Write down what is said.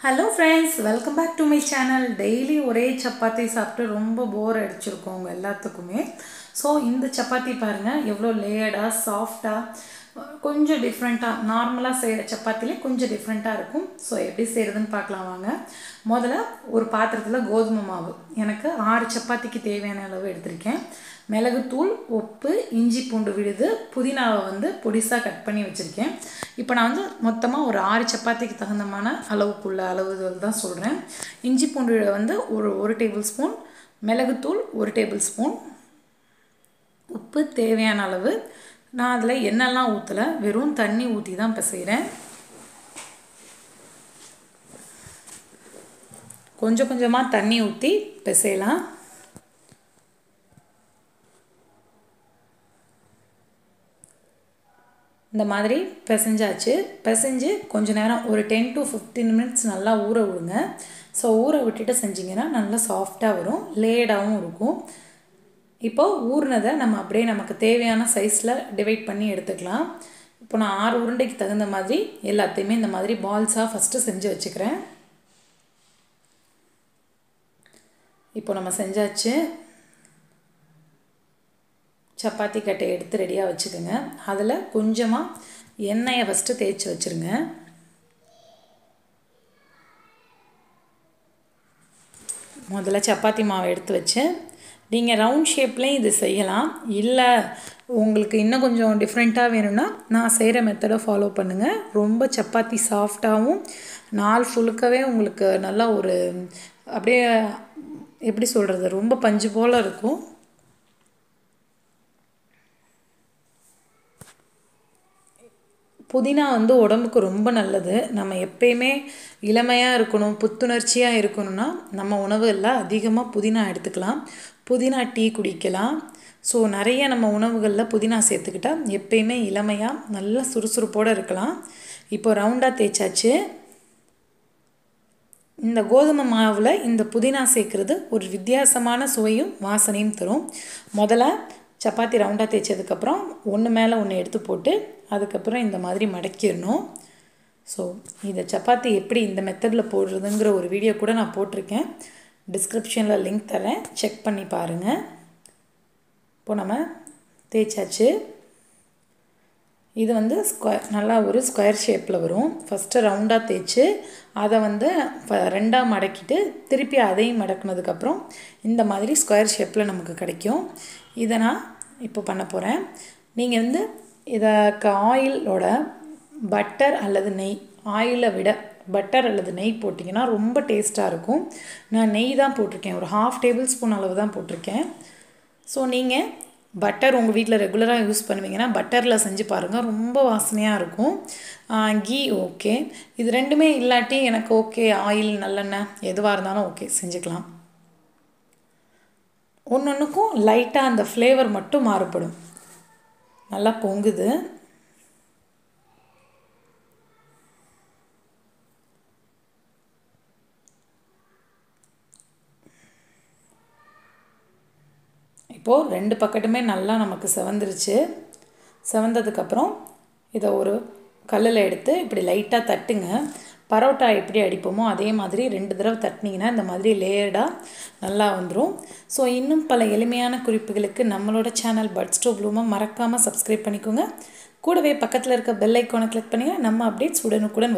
Hello friends, welcome back to my channel. Daily ஒரே சப்பாத்தி சாப்பிட்டு ரொம்ப போர் அடிச்சிருக்கோம் எல்லாத்துக்குமே. ஸோ இந்த சப்பாத்தி பாருங்கள் எவ்வளோ லேயர்டாக சாஃப்டாக கொஞ்சம் டிஃப்ரெண்ட்டாக நார்மலாக செய்கிற சப்பாத்திலே கொஞ்சம் டிஃப்ரெண்ட்டாக இருக்கும். ஸோ எப்படி செய்கிறதுன்னு பார்க்கலாம் வாங்க. முதல்ல ஒரு பாத்திரத்தில் கோதுமை மாவு எனக்கு 6 சப்பாத்திக்கு தேவையான அளவு எடுத்திருக்கேன். மிளகுத்தூள், உப்பு, இஞ்சி பூண்டு விழுது, புதினாவை பொடிசாக கட் பண்ணி வச்சுருக்கேன். இப்போ நான் மொத்தமாக ஒரு 6 சப்பாத்திக்கு தகுந்தமான அளவுகள் தான் சொல்கிறேன். இஞ்சி பூண்டு விழுது ஒரு டேபிள் ஸ்பூன், மிளகுத்தூள் 1 டேபிள் ஸ்பூன், உப்பு தேவையான அளவு. நான் அதில் எண்ணெய்லாம் ஊற்றலை, வெறும் தண்ணி ஊற்றி தான் பிசைகிறேன். கொஞ்சம் கொஞ்சமாக தண்ணி ஊற்றி பிசையலாம். இந்த மாதிரி பிசைஞ்சாச்சு. பிசைஞ்சு கொஞ்சம் நேரம் ஒரு 10 to 15 minutes நல்லா ஊற விடுங்க. ஸோ ஊற விட்டுட்டு செஞ்சிங்கன்னா நல்லா சாஃப்டாக வரும், லேடாகவும் இருக்கும். இப்போது ஊறினதை நம்ம அப்படியே நமக்கு தேவையான சைஸில் டிவைட் பண்ணி எடுத்துக்கலாம். இப்போ நான் 6 உருண்டைக்கு தகுந்த மாதிரி எல்லாத்தையுமே இந்த மாதிரி பால்ஸாக ஃபஸ்ட்டு செஞ்சு வச்சுக்கிறேன். இப்போ நம்ம செஞ்சாச்சு. சப்பாத்தி கட்டையை எடுத்து ரெடியாக வச்சுக்கோங்க. அதில் கொஞ்சமாக எண்ணெயை ஃபஸ்ட்டு தேய்ச்சி வச்சுருங்க. முதல்ல சப்பாத்தி மாவை எடுத்து வச்சு நீங்கள் ரவுண்ட் ஷேப்லேயும் இது செய்யலாம். இல்லை உங்களுக்கு இன்னும் கொஞ்சம் டிஃப்ரெண்ட்டாக வேணும்னா நான் செய்கிற மெத்தடை ஃபாலோ பண்ணுங்கள். ரொம்ப சப்பாத்தி சாஃப்டாகவும் நாள் ஃபுல்லுக்கவே உங்களுக்கு நல்லா ஒரு அப்படியே எப்படி சொல்கிறது, ரொம்ப பஞ்சு போல் இருக்கும். புதினா உடம்புக்கு ரொம்ப நல்லது. நம்ம எப்பயுமே இளமையாக இருக்கணும், புத்துணர்ச்சியாக இருக்கணும்னா நம்ம உணவுகளில் அதிகமாக புதினா எடுத்துக்கலாம். புதினா டீ குடிக்கலாம். ஸோ நிறைய நம்ம உணவுகளில் புதினா சேர்த்துக்கிட்டால் எப்பயுமே இளமையாக நல்லா சுறுசுறுப்போடு இருக்கலாம். இப்போ ரவுண்டாக தேய்ச்சாச்சு. இந்த கோதுமை மாவில் இந்த புதினா சேர்க்குறது ஒரு வித்தியாசமான சுவையும் வாசனையும் தரும். முதல்ல சப்பாத்தி ரவுண்டாக தேய்ச்சதுக்கப்புறம் ஒன்று மேலே ஒன்று எடுத்து போட்டு அதுக்கப்புறம் இந்த மாதிரி மடக்கிடணும். ஸோ இந்த சப்பாத்தி எப்படி இந்த மெத்தடில் போடுறதுங்கிற ஒரு வீடியோ கூட நான் போட்டிருக்கேன். டிஸ்கிரிப்ஷனில் லிங்க் தரேன், செக் பண்ணி பாருங்கள். இப்போ நம்ம தேய்ச்சாச்சு. இது நல்லா ஒரு ஸ்கொயர் ஷேப்பில் வரும். ஃபஸ்ட்டு ரவுண்டாக தேய்ச்சி அதை ரெண்டாக மடக்கிட்டு திருப்பி அதையும் மடக்கினதுக்கப்புறம் இந்த மாதிரி ஸ்கொயர் ஷேப்பில் நமக்கு கிடைக்கும். இதை நான் இப்போ பண்ண போகிறேன். நீங்கள் இதற்கு ஆயிலோட பட்டர் அல்லது நெய், ஆயிலை விட பட்டர் அல்லது நெய் போட்டிங்கன்னா ரொம்ப டேஸ்ட்டாக இருக்கும். நான் நெய் தான் போட்டிருக்கேன், ஒரு 1/2 டேபிள் ஸ்பூன் அளவு தான் போட்டிருக்கேன். ஸோ நீங்கள் பட்டர் உங்கள் வீட்டில் ரெகுலராக யூஸ் பண்ணுவீங்கன்னா பட்டரில் செஞ்சு பாருங்கள், ரொம்ப வாசனையாக இருக்கும். கீ ஓகே, இது ரெண்டுமே இல்லாட்டி எனக்கு ஓகே ஆயில் நல்லெண்ணெய் எதுவாக இருந்தாலும் ஓகே செஞ்சுக்கலாம். ஒன்றுக்கும் லைட்டாக அந்த ஃப்ளேவர் மட்டும் மாறுபடும். நல்லா பொங்குது. இப்போது 2 பக்கத்துமே நல்லா நமக்கு செவந்துருச்சு. செவந்ததுக்கப்புறம் இதை ஒரு கல்லில் எடுத்து இப்படி லைட்டாக தட்டுங்க. பரோட்டா எப்படி அடிப்போமோ அதே மாதிரி 2 தடவை தட்டினீங்கன்னா இந்த மாதிரி லேயர்டாக நல்லா வந்துடும். ஸோ இன்னும் பல எளிமையான குறிப்புகளுக்கு நம்மளோட சேனல் buds2bloom மறக்காமல் சப்ஸ்கிரைப் பண்ணிக்கோங்க. கூடவே பக்கத்தில் இருக்க பெல் ஐக்கானை கிளிக் பண்ணிங்கன்னா நம்ம அப்டேட்ஸ் உடனுக்குடன் வரும்.